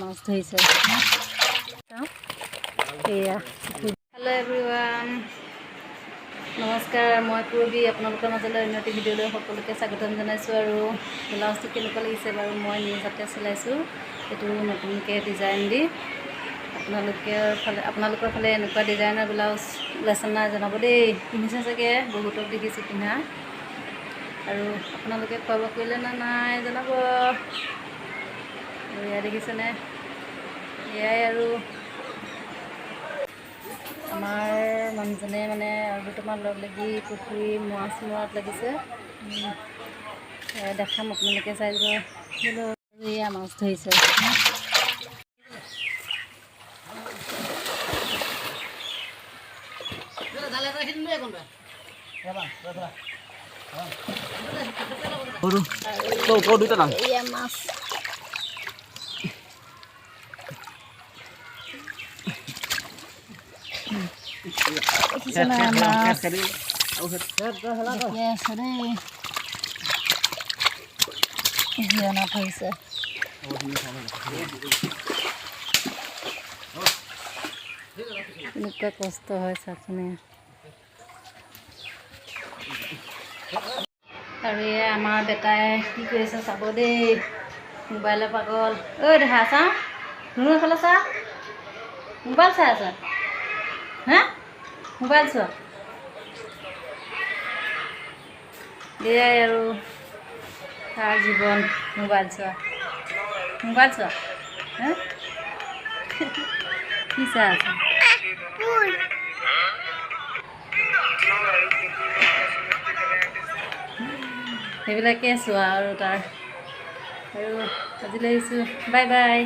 মাছ ধৰিছে। এয়া hello' everyone, নমস্কাৰ। মই পূৰবী আপোনালোকৰ মাজলৈ অন্য এটি ভিডিঅ'লৈ সকলোকে স্বাগতম জনাইছোঁ। আৰু ব্লাউজটো কেনেকুৱা লাগিছে বাৰু, মই নিজ হাতে চিলাইছোঁ। এইটো নতুনকৈ ডিজাইন দি আপোনালোকৰ ফালে এনেকুৱা ডিজাইনৰ ব্লাউজ ওলাইছে নাই জনাব দেই। পিন্ধিছে চাগে, বহুতক দেখিছোঁ পিন্ধা। আৰু আপোনালোকে খোৱা বোৱা কৰিলে নে নাই জনাব। এয়া দেখিছেনে, এয়াই আৰু আমাৰ মানুহজনে মানে আৰু দুটামান লগ লাগি পুখুৰী মাছ মৰাত লাগিছে। দেখাম, আপোনালোকে চাই দিব। এয়া মাছ ধৰিছে। এয়া মাছ দেখিছে নাই, মাছ আছে দেই। জিৰণা ধৰিছে। এনেকুৱা কষ্ট হয় চাচোন। আৰু এয়া আমাৰ বেটাই কি কৰিছে চাব দেই, মোবাইলৰ পাগল। ঐ দেহা চা, ধুনু এফালে চা, মোবাইল চাই আছা হা, মোবাইল চোৱা। এয়াই আৰু তাৰ জীৱন, মোবাইল চোৱা, মোবাইল চোৱা। হা কি চাই আছা? সেইবিলাকে চোৱা আৰু তাৰ। আৰু আজিলৈ আহিছোঁ, বাই বাই।